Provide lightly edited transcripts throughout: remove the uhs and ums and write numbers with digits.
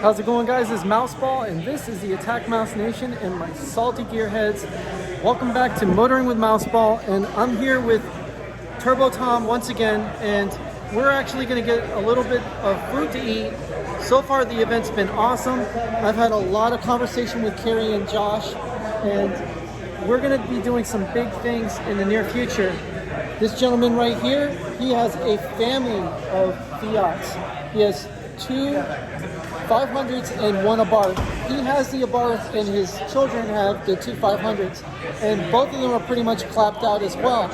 How's it going, guys? It's Mouseball, and this is the AttackMouse Nation and my salty gearheads. Welcome back to Motoring with Mouseball, and I'm here with Turbo Tom once again, and we're actually going to get a little bit of fruit to eat. So far, the event's been awesome. I've had a lot of conversation with Keri and Josh, and we're going to be doing some big things in the near future. This gentleman right here, he has a family of Fiats. He has two 500s and one Abarth. He has the Abarth and his children have the two 500s, and both of them are pretty much clapped out as well.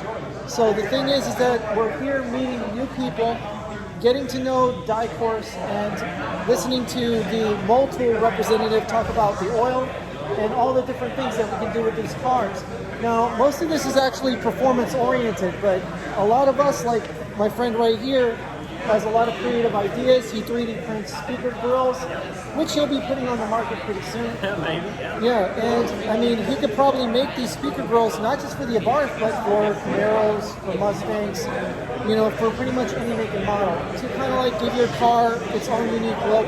So the thing is that we're here meeting new people, getting to know D.I Corse, and listening to the multiple representative talk about the oil and all the different things that we can do with these cars. Now, most of this is actually performance oriented, but a lot of us, like my friend right here, has a lot of creative ideas. He 3D prints speaker grills, which he'll be putting on the market pretty soon. Yeah, maybe. Yeah, and I mean, he could probably make these speaker grills not just for the Abarth, but for Camaros, for Mustangs, you know, for pretty much any make and model, to kind of like give your car its own unique look,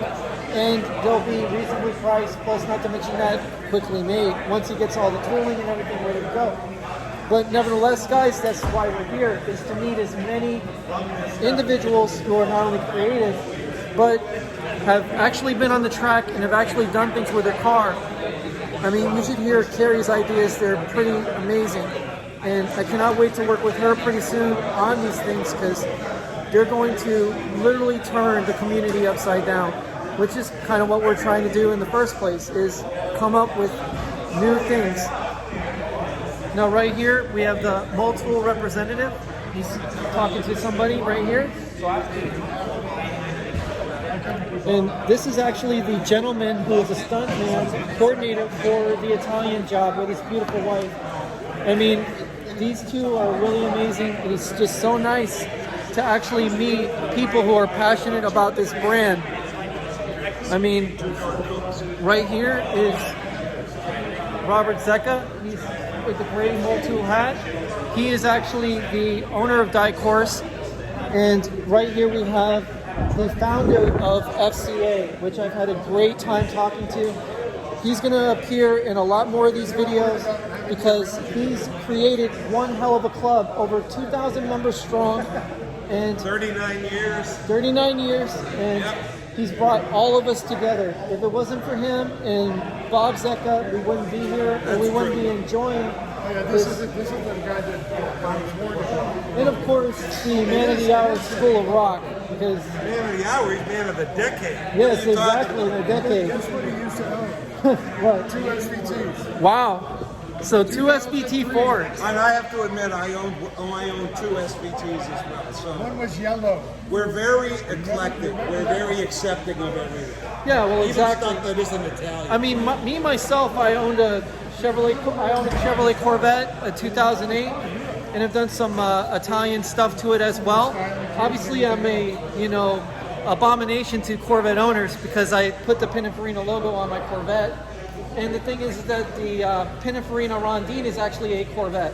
and they'll be reasonably priced, plus not to mention that quickly made once he gets all the tooling and everything ready to go. But nevertheless, guys, that's why we're here, is to meet as many individuals who are not only creative, but have actually been on the track and have actually done things with their car. I mean, you should hear Keri's ideas. They're pretty amazing. And I cannot wait to work with her pretty soon on these things, because they're going to literally turn the community upside down, which is kind of what we're trying to do in the first place, is come up with new things. Now right here, we have the multiple representative. He's talking to somebody right here. And this is actually the gentleman who is a stuntman coordinator for the Italian job with his beautiful wife. I mean, these two are really amazing. And it's just so nice to actually meet people who are passionate about this brand. I mean, right here is Robert Zecca. He's with the gray multi-tool hat. He is actually the owner of D.I Corse, and right here we have the founder of FCA, which I've had a great time talking to. He's going to appear in a lot more of these videos because he's created one hell of a club, over 2,000 members strong, and 39 years. 39 years, and yep. He's brought all of us together. If it wasn't for him and Bob Zecca, we wouldn't be here, and we wouldn't be enjoying. Oh yeah, this is the guy that Tom's warned about. And of course, the Man of the Hour School of Rock, because Man of the Hour, he's Man of the Decade. Yes, exactly, the decade. Guess what he used to own? What? 2 SVTs. Wow. So 2 SBT4s. And I have to admit, I own 2 SVTs as well. So One was yellow. we're very eclectic. We're very accepting of everything. Yeah, well, Even exactly. stuff that isn't Italian. I mean, me myself, I owned a Chevrolet Corvette, a 2008, and I've done some Italian stuff to it as well. Obviously, I'm a abomination to Corvette owners because I put the Pininfarina logo on my Corvette. And the thing is that the Pininfarina Rondine is actually a Corvette,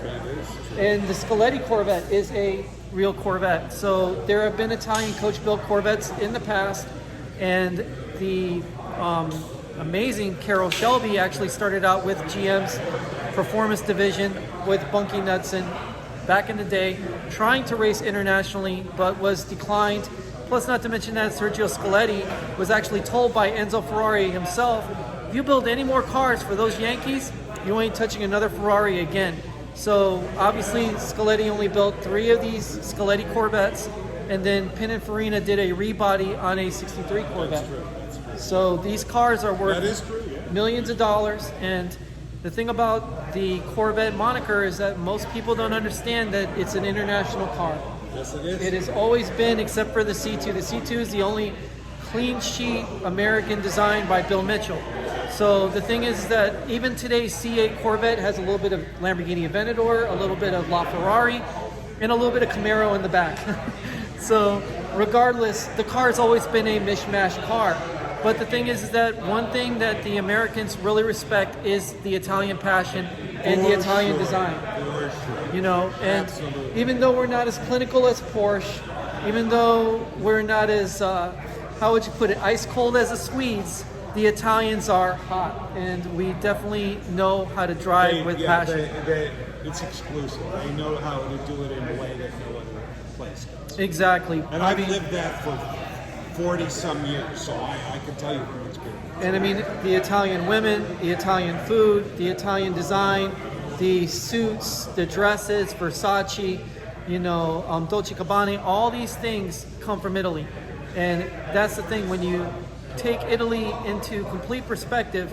and the Scaletti Corvette is a real Corvette. So there have been Italian coach-built Corvettes in the past, and the amazing Carroll Shelby actually started out with GM's performance division with Bunky Knudsen back in the day, trying to race internationally, but was declined. Plus, not to mention that Sergio Scaletti was actually told by Enzo Ferrari himself, if you build any more cars for those Yankees, you ain't touching another Ferrari again. So obviously Scaletti only built 3 of these Scaletti Corvettes, and then Pininfarina did a rebody on a 63 Corvette. So these cars are worth millions of dollars, and the thing about the Corvette moniker is that most people don't understand that it's an international car. Yes, it is. It has always been, except for the C2. The C2 is the only clean sheet American design by Bill Mitchell. So the thing is that even today's C8 Corvette has a little bit of Lamborghini Aventador, a little bit of LaFerrari, and a little bit of Camaro in the back. So regardless, the car's always been a mishmash car. But the thing is that one thing that the Americans really respect is the Italian passion and the Italian design. You know, and even though we're not as clinical as Porsche, even though we're not as, how would you put it, ice cold as the Swedes, the Italians are hot, and we definitely know how to drive with passion. It's exclusive. They know how to do it in a way that no other place does. Exactly. And I've lived that for 40 some years, so I can tell you from experience. And I mean, the Italian women, the Italian food, the Italian design, the suits, the dresses, Versace, you know, Dolce & Gabbana, all these things come from Italy. And that's the thing, when you take Italy into complete perspective,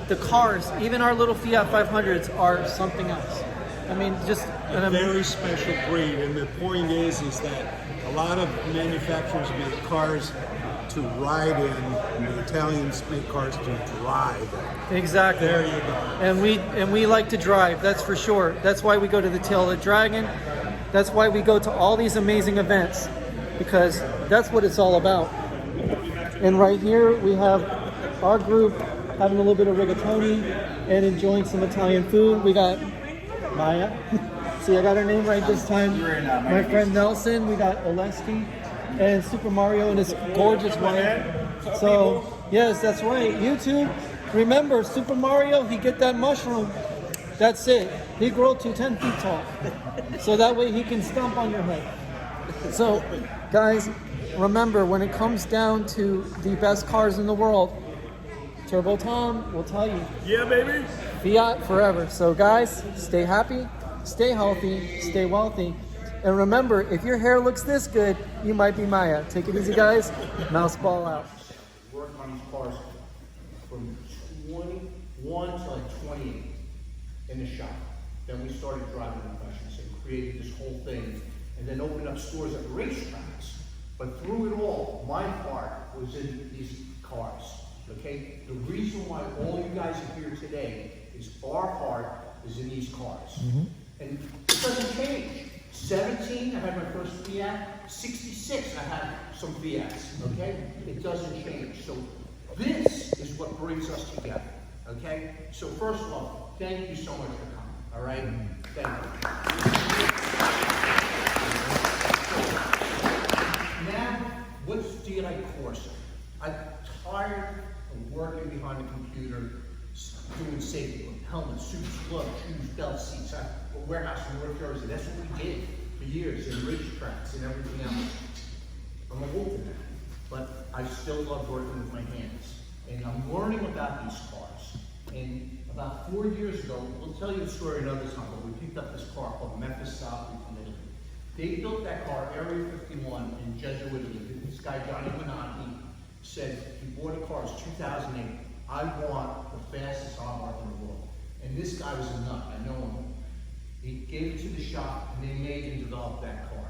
the cars, even our little Fiat 500s, are something else. I mean, just A very special breed, and the point is that a lot of manufacturers make cars to ride in, the Italians make cars to drive in. exactly. There you go. And we like to drive, that's for sure. That's why we go to the Tail of the Dragon. That's why we go to all these amazing events, because that's what it's all about. And right here we have our group having a little bit of rigatoni and enjoying some Italian food. We got Maya. See, I got her name right this time. My friend Nelson. We got Oleksii and Super Mario and his gorgeous wife. So, yes, that's right. YouTube, remember, Super Mario, he get that mushroom. That's it. He grow to 10 feet tall. So that way he can stomp on your head. So, guys, remember, when it comes down to the best cars in the world, Turbo Tom will tell you. Yeah, baby. Fiat forever. So guys, stay happy, stay healthy, stay wealthy. And remember, if your hair looks this good, you might be Maya. Take it easy, guys. Mouseball out. Worked on these cars from 21 to like 28 in the shop. Then we started driving professionals and created this whole thing, and then opened up stores at racetracks. But through it all, my heart was in these cars. Okay? The reason why all you guys are here today is our heart is in these cars. And it doesn't change. 17, I had my first Fiat. 66, I had some Fiats. Okay? It doesn't change. So this is what brings us together. Okay? So first of all, thank you so much for coming. All right? Thank you. Now, what's D.I Corse? I'm tired of working behind the computer, doing safety, helmets, suits, gloves, shoes, belts, seats, warehouse in North Jersey. That's what we did for years in racetracks and everything else. I'm a wolf in that, but I still love working with my hands. And I'm learning about these cars. And about 4 years ago, we'll tell you the story another time, but we picked up this car called Memphis South from Italy. They built that car, Area 51, in Jeju, Italy. This guy, Johnny Bonanti, said he bought a car in 2008. I want the fastest Abarth in the world. And this guy was a nut, I know him. He gave it to the shop, and they made and developed that car.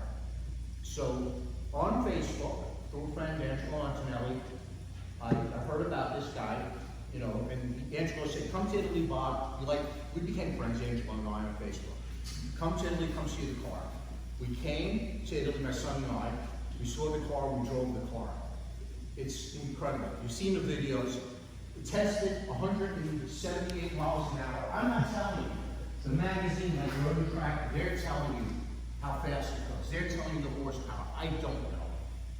So, on Facebook, through a friend, Angelo Antonelli, I heard about this guy, you know, and Angelo said, come to Italy, Bob. We became friends, Angelo and I, on Facebook. Come to Italy, come see the car. We came to Italy, my son and I. We saw the car, we drove the car. It's incredible. You've seen the videos. We tested 178 miles an hour. I'm not telling you. The magazine, like Road Track, they're telling you how fast it goes. They're telling you the horsepower. I don't know.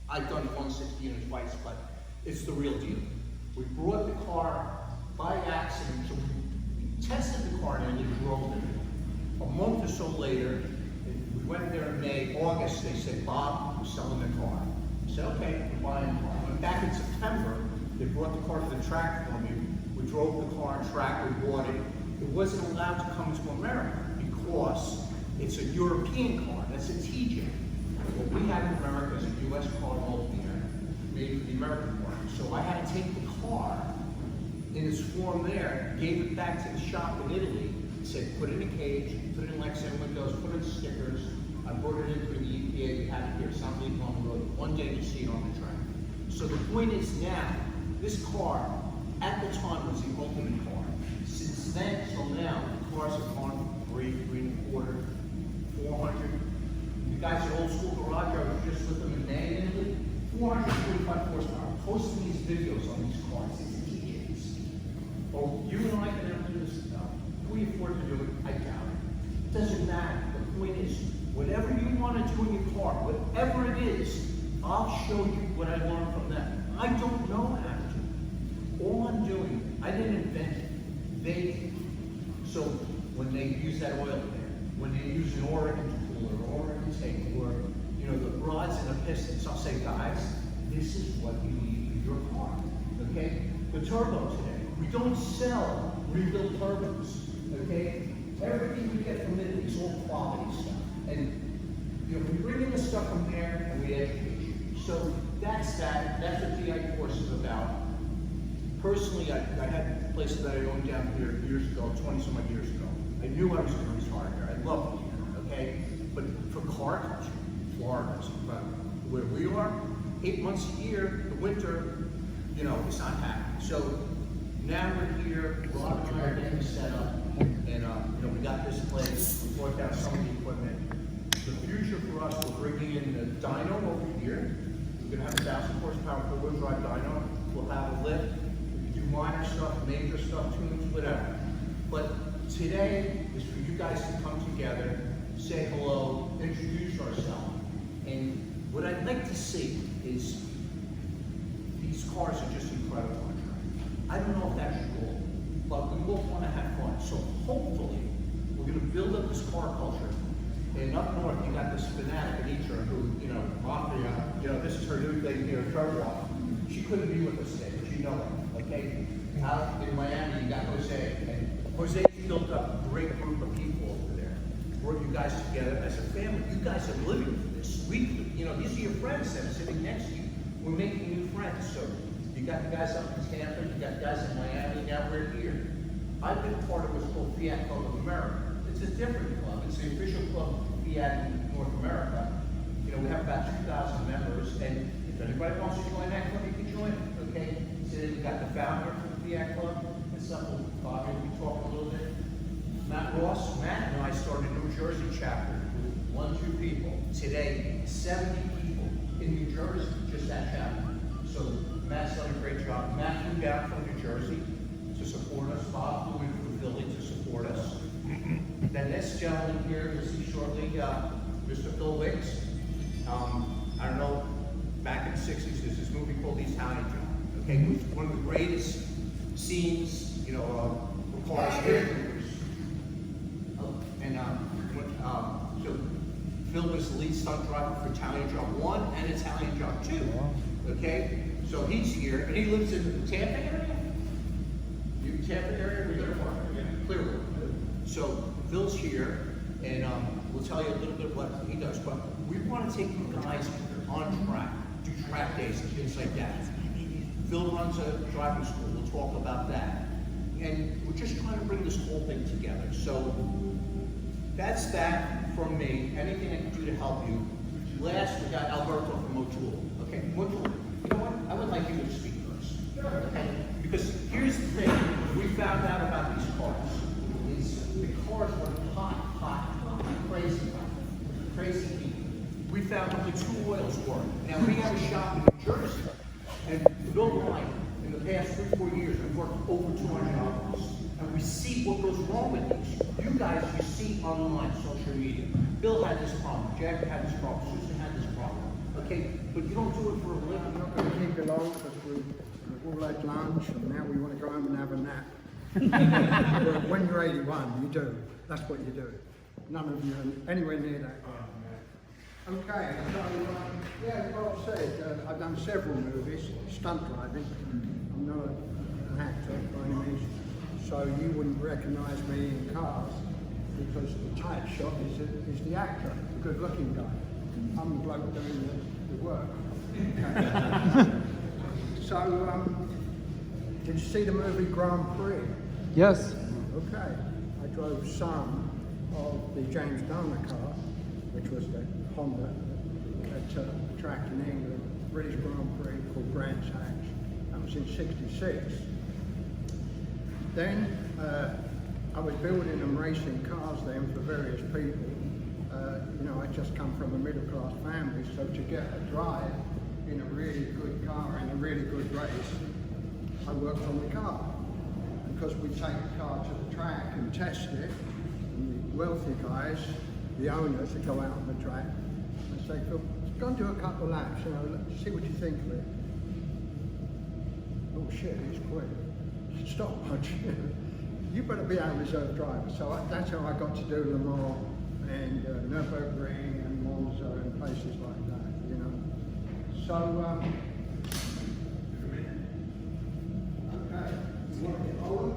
I've done 160 units twice, but it's the real deal. We brought the car by accident, so we tested the car and we drove it. A month or so later, we went there in May, August, they said, Bob, we're selling the car. I said, okay, we're buying the car. Went back in September, they brought the car to the track for me. We drove the car on track, we bought it. It wasn't allowed to come to America because it's a European car, that's a TJ. What we have in America is a US car all here, made for the American market. So I had to take the car in its form there, gave it back to the shop in Italy, said put it in a cage, put it in Lexan windows, put in stickers. I brought it in for the EPA, we had it here, South Leaf on the road. One day you see it on the track. So the point is now, this car, at the time, was the ultimate car. Since then till now, the cars have gone from 3, 3.25, 400. You guys at Old School Garage, I was just with them in May in Italy, 445 horsepower. Posting these videos on these cars, it's DJs. Oh, you and I can never do this stuff. Can we afford to do it? I doubt it. It doesn't matter. The point is, whatever you want to do in your car, whatever it is, I'll show you what I learned from them. I don't know how to. All I'm use that oil there. When they use an Oregon tool or Oregon tape or, you know, the rods and the pistons, I'll say, guys, this is what you need in your car, okay? The turbo today, we don't sell rebuilt turbos, okay? Everything we get from it is all quality stuff. And, you know, we bring in the stuff from there and we educate you. So that's that. That's what D.I Corse is about. Personally, I had places that I owned down here years ago, 20-some odd years ago. I knew I was going to retire here. I loved it here, okay? But for car culture, Florida is incredible. Where we are, 8 months a year, the winter, you know, it's not happening. So now we're here, Rob and I are getting set up, and you know, we got this place, we brought down some of the equipment. The future for us, we're bringing in the dyno over here. We're gonna have a 1,000 horsepower four-wheel drive dyno. We'll have a lift. We can do minor stuff, major stuff, tunes, whatever. But today is for you guys to come together, say hello, introduce ourselves. And what I'd like to see is these cars are just incredible on track. I don't know if that's your goal, but we both want to have fun. So hopefully, we're going to build up this car culture. And up north, you got this fanatic Anitra who, you know, Mafia, you know, this is her new thing here, Turbo. She couldn't be with us today, but you know her, okay? Out in Miami, you got Jose. And Jose's built up a great group of people over there. Brought you guys together as a family. You guys are living for this. We, you know, these are your friends that are sitting next to you. We're making new friends. So you got the guys up in Tampa, you got guys in Miami, now we're here. I've been part of what's called Fiat Club of America. It's a different club. It's the official club of Fiat in North America. You know, we have about 2,000 members, and if anybody wants to join that club, you can join it, okay? So we got the founder of the Fiat Club, and some will probably talk a little bit. Matt Ross, Matt and I started a New Jersey chapter with 1-2 people. Today, 70 people in New Jersey, just that chapter. So Matt's done a great job. Matt flew down from New Jersey to support us. Bob flew in from Philly to support us. Then this gentleman here, you'll see shortly, Mr. Phil Wicks. I don't know, back in the 60s, there's this movie called The Italian Job. Okay, one of the greatest scenes, you know, cars here. And so Phil was the lead stunt driver for Italian Job 1 and Italian Job 2. Okay, so he's here, and he lives in the Tampa area. You Tampa area? We go to farm. Yeah, Clearwood. So Phil's here, and we'll tell you a little bit what he does. But we want to take you guys on track, do track days and things like that. Phil runs a driving school. We'll talk about that, and we're just trying to bring this whole thing together. So that's that from me. Anything I can do to help you. Last, we got Alberto from Motul. Okay, Motul. You know what? I would like you to speak first. Okay? Because here's the thing we found out about these cars. The cars were hot, crazy people. We found out the two oils work. Now we have a shop in New Jersey, and Bill Ryan, in the past 3-4 years, we've worked over 200 hours. And we see what goes wrong with these. You guys, you see online, social media. Bill had this problem, Jack had this problem, Susan had this problem. Okay, but you don't do it for a living. We're not going to keep it long because we've all had lunch and now we want to go home and have a nap. But when you're 81, you do. That's what you do. None of you are anywhere near that. Okay, so yeah, like I said, I've done several movies, stunt driving. I'm not an actor by any means, so you wouldn't recognise me in cars because the tight shot is the actor, the good-looking guy. I'm the bloke doing the work. Okay. So, did you see the movie Grand Prix? Yes. Okay. I drove some of the James Garner car, which was the Honda at a track in England, British Grand Prix called Grand Sax. That was in '66. Then I was building and racing cars then for various people. You know, I just come from a middle-class family, so to get a drive in a really good car in a really good race, I worked on the car. Because we take the car to the track and test it, and the wealthy guys, the owners, that go out on the track and say, "Phil, go and do a couple of laps, you know, see what you think of it." Oh shit, it's quick. Stop much. you better be our reserve driver. So that's how I got to do Le Mans and Nürburgring and Monza and places like that, you know. So, okay, you want to get over?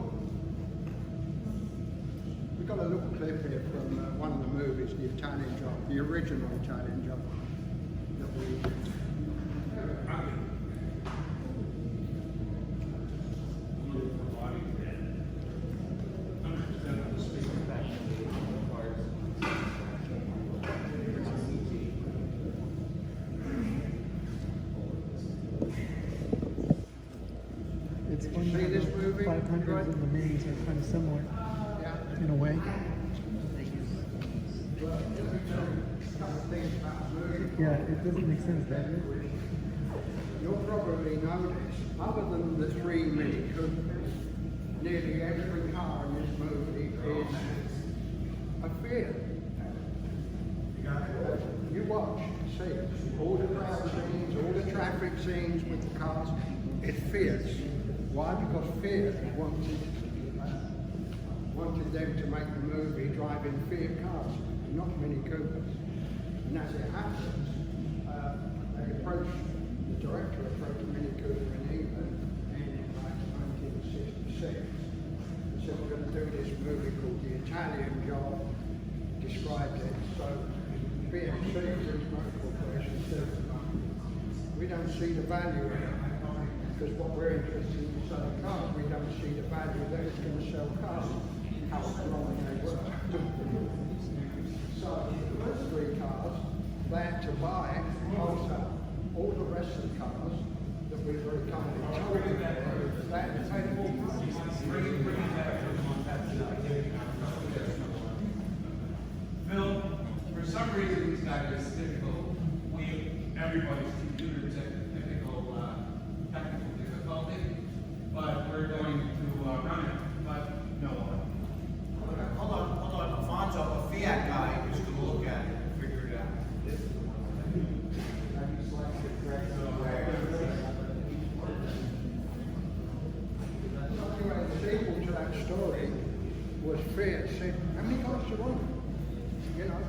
We've got a little clip here from one of the movies, the Italian Job, the original Italian Job that we did. It's funny See this movie? 500s and the minis are kind of similar Yeah. in a way. Yeah, it doesn't make sense, does it? You'll probably notice, other than the 3 Mini Coopers, nearly every car in this movie is a Fiat. You watch, see, all the crowd scenes, all the traffic scenes with the cars, it's Fiats. Why? Because Fiat wanted them to make the movie driving Fiat cars, not Mini Coopers. And as it happens, the director approached Mini Cooper in England in like 1966 and said, we're going to do this movie called The Italian Job, described it. So BMC, British Motor Corporation, said, we don't see the value in it, because what we're interested in is selling cars. We don't see the value that it's going to sell cars, how long they work. So those 3 cars, they had to buy wholesale. All the rest of the cars that we were kind of told them, they had to pay more money. Phil, for some reason these guys are difficult. Everybody's computer technical difficulty, but we're going to run it. But no. Hold on, Alfonso, a Fiat guy is going to look at it and figure it out. Anyway, the sequel to that story was Fiat said, how many cars do you want? You know,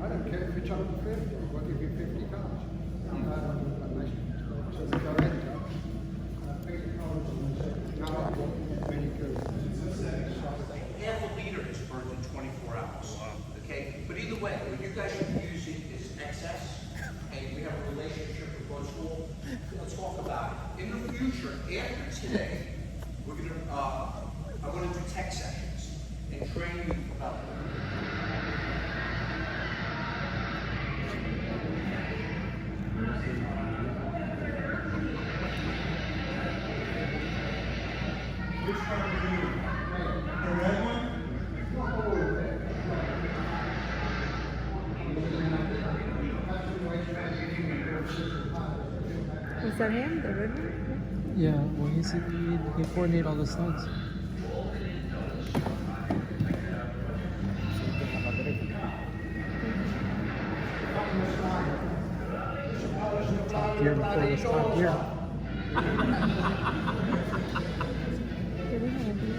I don't care if it's over 50, we'll give you 50 cars. So they go enter. No, I want Mini Cooper. Half a liter is burned in 24 hours. Okay? But either way, what you guys should use it is excess, and we have a relationship with Mouseball. Let's talk about it. In the future, after today, we're going to, I want to do tech sessions and train you about Which car are we doing? The red one? Was that him, the red one? Yeah, well, he coordinated all the stunts. Top gear before it was top gear. Did we have a deal?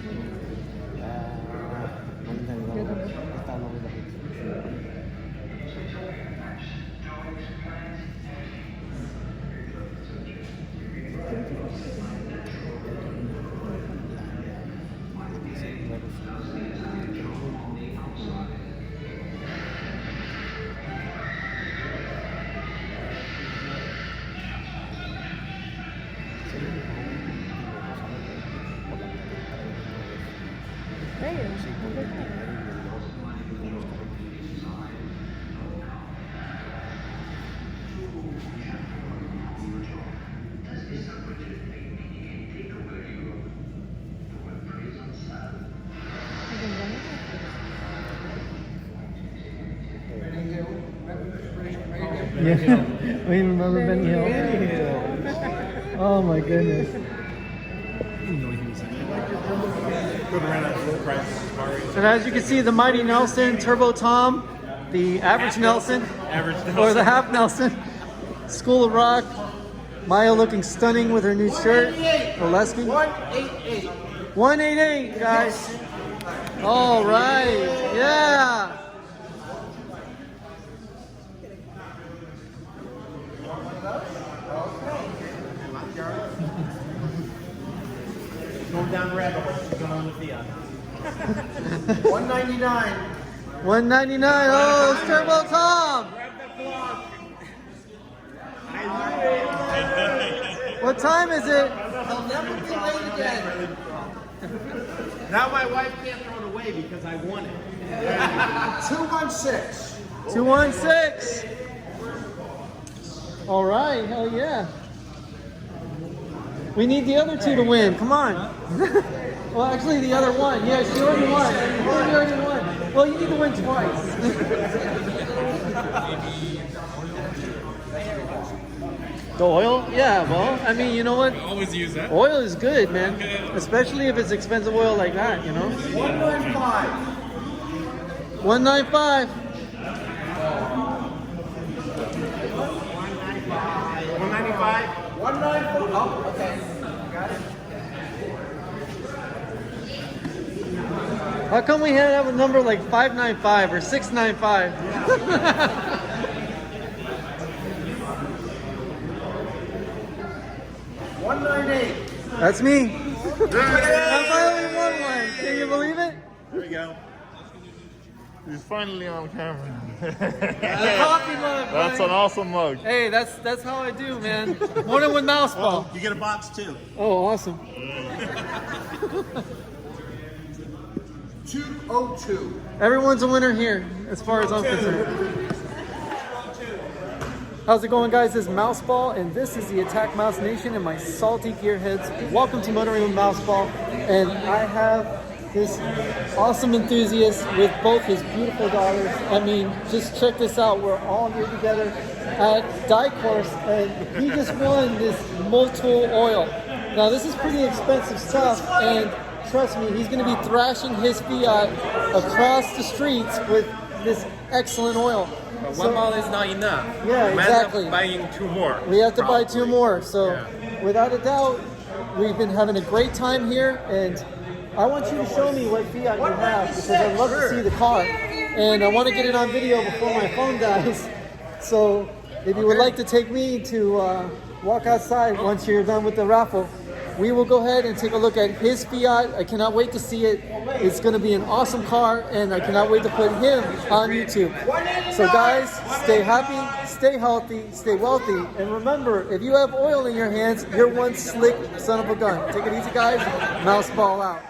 Yeah, we remember Benny Hill. Oh my goodness. And as you can see, the Mighty Nelson, Turbo Tom, the Average Nelson, or the Half Nelson, School of Rock, Maya looking stunning with her new shirt, oleksii. 188. 188, guys. All right, yeah. Going down rabbit hole, going on the Fiat. 199. 199. Oh, Turbo Tom. What time is it? I'll never be late again. Now my wife can't throw it away because I won it. 216. 216. All right, hell yeah. We need the other two to win. Come on. Well, actually, the other one. Yeah, she already won. She already won. Well, you need to win twice. The oil? Yeah, well, I mean, you know what? Always use that. Oil is good, man. Especially if it's expensive oil like that, you know? 195. 195. 195. 194. Oh, okay. Got it. How come we had to have a number like 595 or 695? 198. That's me. I finally won one. Can you believe it? There we go. He's finally on camera. The coffee mug. That's buddy. an awesome mug. Hey, that's how I do, man. Morning with Mouseball. You get a box too. Oh, awesome. 202. Everyone's a winner here, as far as I'm concerned. How's it going, guys? This is Mouseball, and this is the AttackMouse Nation and my salty gearheads. Welcome to Motoring with Mouseball, and I have this awesome enthusiast with both his beautiful daughters. I mean, just check this out. We're all here together at D.I Corse, and he just won this multiple oil. Now, this is pretty expensive stuff, and trust me, he's going to be thrashing his Fiat across the streets with this excellent oil. One model is not enough. Yeah, We exactly. end up buying two more. We have to buy two more. So, Yeah. without a doubt, we've been having a great time here, and I want you to show me what Fiat you have because I'd love to see the car, and I want to get it on video before my phone dies. So, if you would like to take me to walk outside once you're done with the raffle, we will go ahead and take a look at his Fiat. I cannot wait to see it. It's going to be an awesome car, and I cannot wait to put him on YouTube. So guys, stay happy, stay healthy, stay wealthy, and remember, if you have oil in your hands, you're one slick son of a gun. Take it easy, guys. Mouseball out.